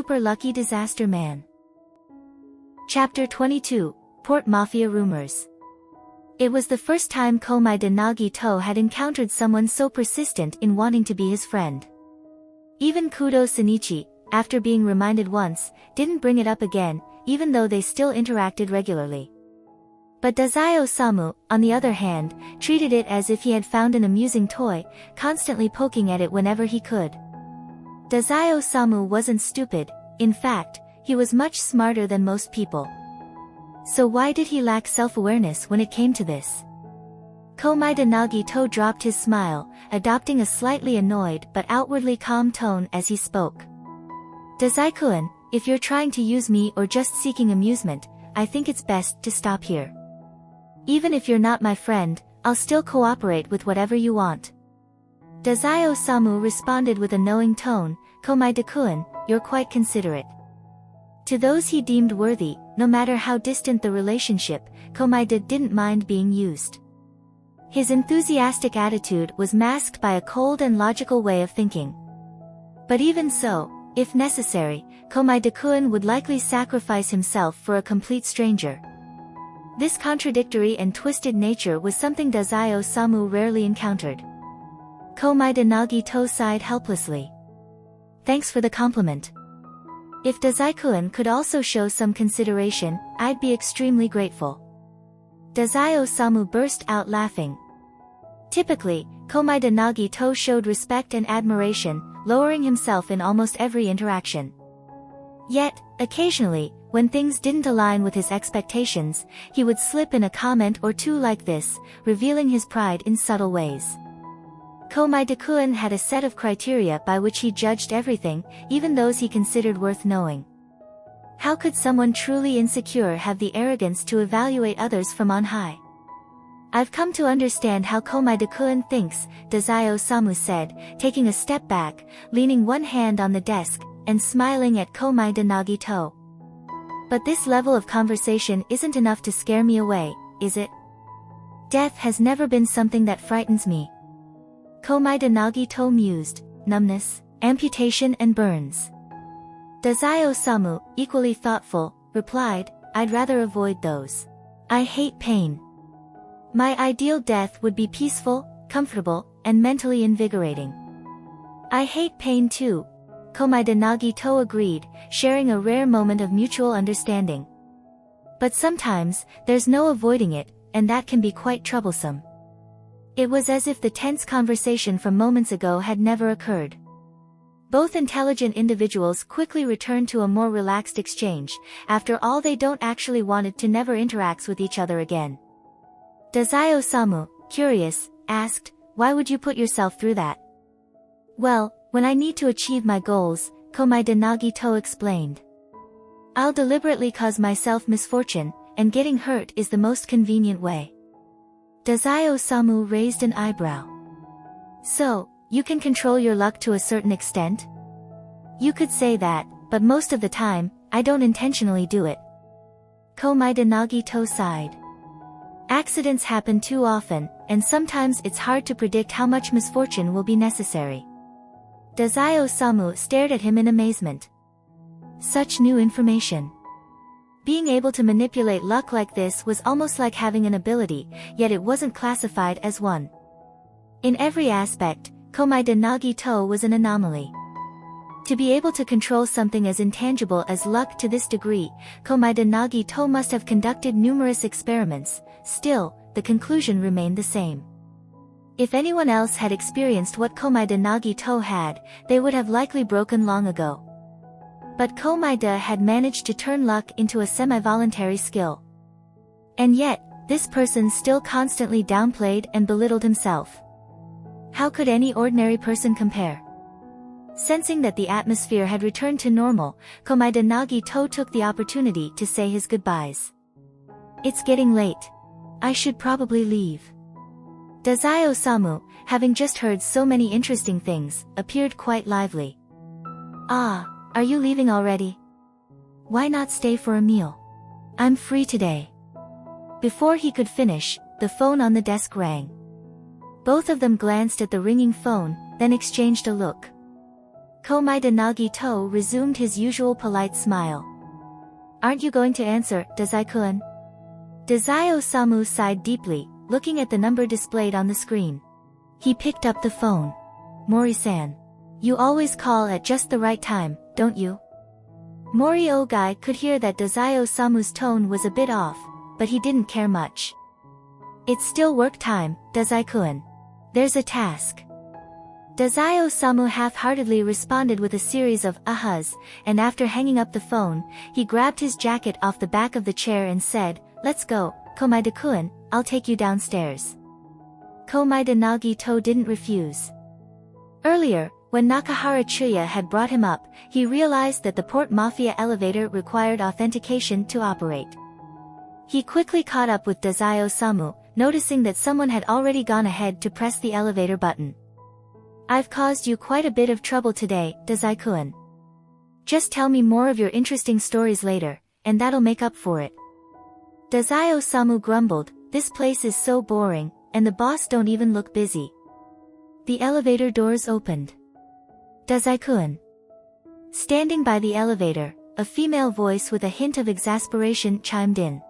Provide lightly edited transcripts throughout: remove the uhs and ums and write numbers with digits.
super lucky disaster man. Chapter 22, Port Mafia Rumors. It was the first time Komaeda Nagito had encountered someone so persistent in wanting to be his friend. Even Kudo Shinichi, after being reminded once, didn't bring it up again, even though they still interacted regularly. But Dazai Osamu, on the other hand, treated it as if he had found an amusing toy, constantly poking at it whenever he could. Dazai Osamu wasn't stupid, in fact, he was much smarter than most people. So why did he lack self-awareness when it came to this? Komaeda Nagito dropped his smile, adopting a slightly annoyed but outwardly calm tone as he spoke. Dazai-kun, if you're trying to use me or just seeking amusement, I think it's best to stop here. Even if you're not my friend, I'll still cooperate with whatever you want. Dazai Osamu responded with a knowing tone, Komaeda-kun, you're quite considerate. To those he deemed worthy, no matter how distant the relationship, Komaeda didn't mind being used. His enthusiastic attitude was masked by a cold and logical way of thinking. But even so, if necessary, Komaeda-kun would likely sacrifice himself for a complete stranger. This contradictory and twisted nature was something Dazai Osamu rarely encountered. Komaeda Nagito sighed helplessly. Thanks for the compliment. If Dazai-kun could also show some consideration, I'd be extremely grateful. Dazai Osamu burst out laughing. Typically, Komaeda Nagito showed respect and admiration, lowering himself in almost every interaction. Yet, occasionally, when things didn't align with his expectations, he would slip in a comment or two like this, revealing his pride in subtle ways. Komaeda-kun had a set of criteria by which he judged everything, even those he considered worth knowing. How could someone truly insecure have the arrogance to evaluate others from on high? I've come to understand how Komaeda-kun thinks, Dazai Osamu said, taking a step back, leaning one hand on the desk, and smiling at Komaeda Nagito. But this level of conversation isn't enough to scare me away, is it? Death has never been something that frightens me. Komaeda Nagito mused, numbness, amputation and burns. Dazai Osamu, equally thoughtful, replied, I'd rather avoid those. I hate pain. My ideal death would be peaceful, comfortable, and mentally invigorating. I hate pain too. Komaeda Nagito agreed, sharing a rare moment of mutual understanding. But sometimes, there's no avoiding it, and that can be quite troublesome. It was as if the tense conversation from moments ago had never occurred. Both intelligent individuals quickly returned to a more relaxed exchange. After all, they don't actually want to never interact with each other again. Dazai Osamu, curious, asked, why would you put yourself through that? Well, when I need to achieve my goals, Komaeda Nagito explained. I'll deliberately cause myself misfortune, and getting hurt is the most convenient way. Dazai Osamu raised an eyebrow. So, you can control your luck to a certain extent? You could say that, but most of the time, I don't intentionally do it. Komaeda Nagito sighed. Accidents happen too often, and sometimes it's hard to predict how much misfortune will be necessary. Dazai Osamu stared at him in amazement. Such new information. Being able to manipulate luck like this was almost like having an ability, yet it wasn't classified as one. In every aspect, Komaeda Nagito was an anomaly. To be able to control something as intangible as luck to this degree, Komaeda Nagito must have conducted numerous experiments. Still, the conclusion remained the same. If anyone else had experienced what Komaeda Nagito had, they would have likely broken long ago. But Komaeda had managed to turn luck into a semi-voluntary skill. And yet, this person still constantly downplayed and belittled himself. How could any ordinary person compare? Sensing that the atmosphere had returned to normal, Komaeda Nagito took the opportunity to say his goodbyes. It's getting late. I should probably leave. Dazai Osamu, having just heard so many interesting things, appeared quite lively. Ah, are you leaving already? Why not stay for a meal? I'm free today. Before he could finish, the phone on the desk rang. Both of them glanced at the ringing phone, then exchanged a look. Komaeda Nagito resumed his usual polite smile. Aren't you going to answer, Dazai-kun? Dazai Osamu sighed deeply, looking at the number displayed on the screen. He picked up the phone. Mori-san. You always call at just the right time, don't you? Mori Ogai could hear that Dazai Osamu's tone was a bit off, but he didn't care much. It's still work time, Dazai-kun. There's a task. Dazai Osamu half-heartedly responded with a series of ahas, and after hanging up the phone, he grabbed his jacket off the back of the chair and said, Let's go, Komaeda-kun, I'll take you downstairs. Komaeda Nagito didn't refuse. Earlier, when Nakahara Chuya had brought him up, he realized that the Port Mafia elevator required authentication to operate. He quickly caught up with Dazai Osamu, noticing that someone had already gone ahead to press the elevator button. I've caused you quite a bit of trouble today, Dazai-kun. Just tell me more of your interesting stories later, and that'll make up for it. Dazai Osamu grumbled, this place is so boring, and the boss don't even look busy. The elevator doors opened. Dazai-kun. Standing by the elevator, a female voice with a hint of exasperation chimed in.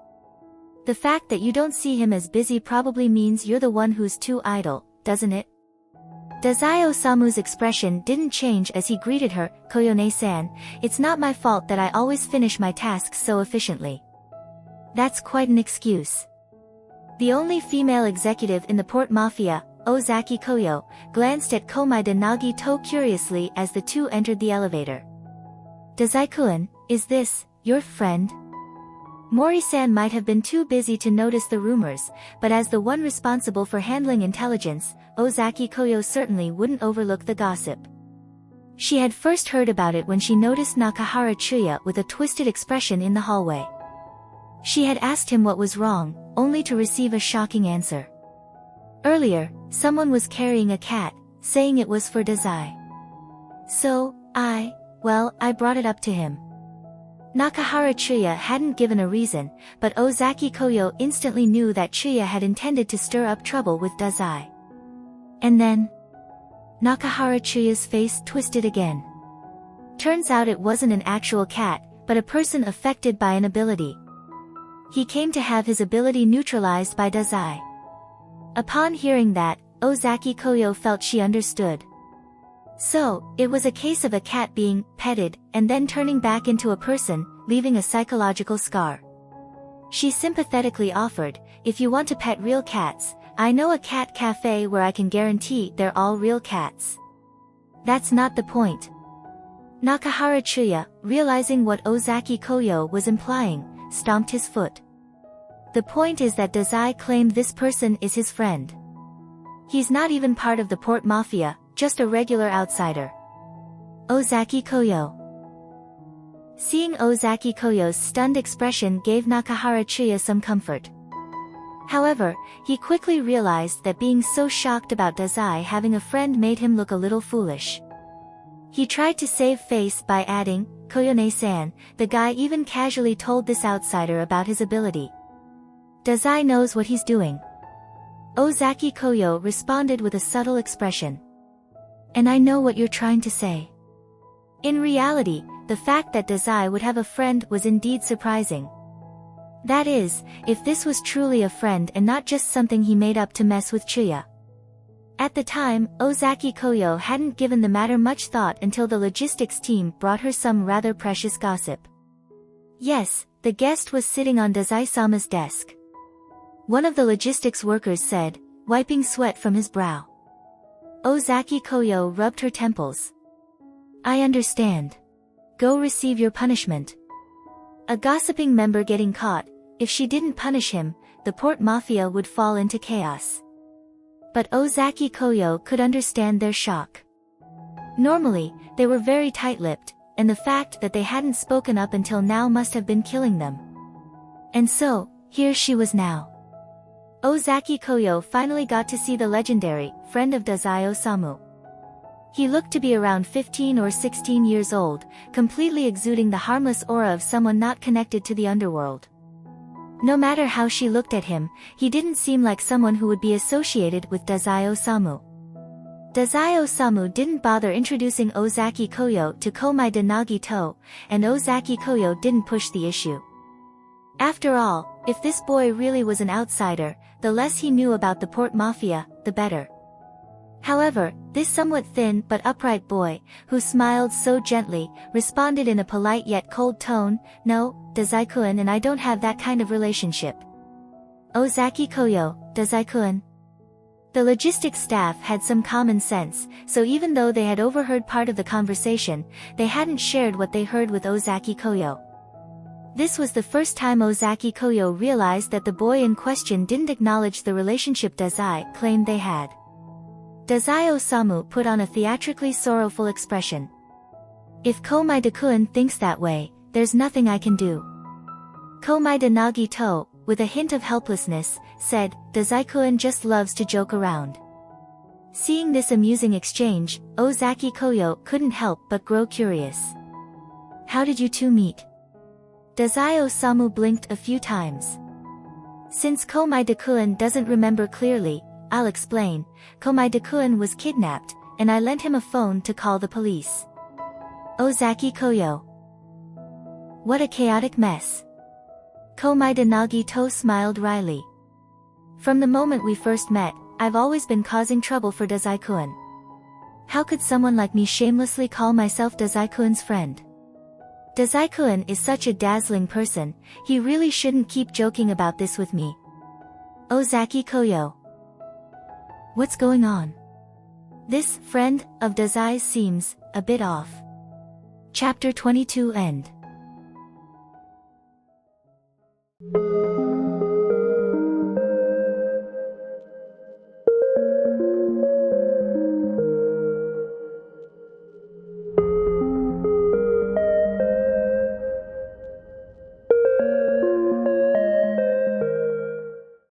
The fact that you don't see him as busy probably means you're the one who's too idle, doesn't it? Dazai Osamu's expression didn't change as he greeted her, Koyone-san, it's not my fault that I always finish my tasks so efficiently. That's quite an excuse. The only female executive in the Port Mafia, Ozaki Koyo, glanced at Komaeda Nagito curiously as the two entered the elevator. Dazai-kun, is this your friend? Mori-san might have been too busy to notice the rumors, but as the one responsible for handling intelligence, Ozaki Koyo certainly wouldn't overlook the gossip. She had first heard about it when she noticed Nakahara Chuya with a twisted expression in the hallway. She had asked him what was wrong, only to receive a shocking answer. Earlier, someone was carrying a cat, saying it was for Dazai. So, I brought it up to him. Nakahara Chuya hadn't given a reason, but Ozaki Koyo instantly knew that Chuya had intended to stir up trouble with Dazai. And then, Nakahara Chuya's face twisted again. Turns out it wasn't an actual cat, but a person affected by an ability. He came to have his ability neutralized by Dazai. Upon hearing that, Ozaki Koyo felt she understood. So, it was a case of a cat being petted, and then turning back into a person, leaving a psychological scar. She sympathetically offered, if you want to pet real cats, I know a cat cafe where I can guarantee they're all real cats. That's not the point. Nakahara Chuya, realizing what Ozaki Koyo was implying, stomped his foot. The point is that Dazai claimed this person is his friend. He's not even part of the Port Mafia, just a regular outsider. Ozaki Koyo. Seeing Ozaki Koyo's stunned expression gave Nakahara Chuya some comfort. However, he quickly realized that being so shocked about Dazai having a friend made him look a little foolish. He tried to save face by adding, Koyone-san, the guy even casually told this outsider about his ability. Dazai knows what he's doing. Ozaki Koyo responded with a subtle expression. And I know what you're trying to say. In reality, the fact that Dazai would have a friend was indeed surprising. That is, if this was truly a friend and not just something he made up to mess with Chuya. At the time, Ozaki Koyo hadn't given the matter much thought until the logistics team brought her some rather precious gossip. Yes, the guest was sitting on Dazai-sama's desk. One of the logistics workers said, wiping sweat from his brow. Ozaki Koyo rubbed her temples. I understand. Go receive your punishment. A gossiping member getting caught, if she didn't punish him, the Port Mafia would fall into chaos. But Ozaki Koyo could understand their shock. Normally, they were very tight-lipped, and the fact that they hadn't spoken up until now must have been killing them. And so, here she was now. Ozaki Koyo finally got to see the legendary friend of Dazai Osamu. He looked to be around 15 or 16 years old, completely exuding the harmless aura of someone not connected to the underworld. No matter how she looked at him, he didn't seem like someone who would be associated with Dazai Osamu. Dazai Osamu didn't bother introducing Ozaki Koyo to Komaeda Nagito, and Ozaki Koyo didn't push the issue. After all, if this boy really was an outsider, the less he knew about the Port Mafia, the better. However, this somewhat thin but upright boy, who smiled so gently, responded in a polite yet cold tone, "No, Dazai-kun and I don't have that kind of relationship." Ozaki Koyo, Dazai-kun. The logistics staff had some common sense, so even though they had overheard part of the conversation, they hadn't shared what they heard with Ozaki Koyo. This was the first time Ozaki Koyo realized that the boy in question didn't acknowledge the relationship Dazai claimed they had. Dazai Osamu put on a theatrically sorrowful expression. "If Komaeda-kun thinks that way, there's nothing I can do." Komaeda Nagito, with a hint of helplessness, said, "Dazai-kun just loves to joke around." Seeing this amusing exchange, Ozaki Koyo couldn't help but grow curious. "How did you two meet?" Dazai Osamu blinked a few times. "Since Komaeda-kun doesn't remember clearly, I'll explain. Komaeda-kun was kidnapped, and I lent him a phone to call the police." Ozaki Koyo. "What a chaotic mess." Komaeda Nagito smiled wryly. "From the moment we first met, I've always been causing trouble for Dazai-kun. How could someone like me shamelessly call myself Dazai-kun's friend? Dazai-kun is such a dazzling person, he really shouldn't keep joking about this with me." Ozaki Koyo. "What's going on? This friend of Dazai's seems a bit off." Chapter 22 End.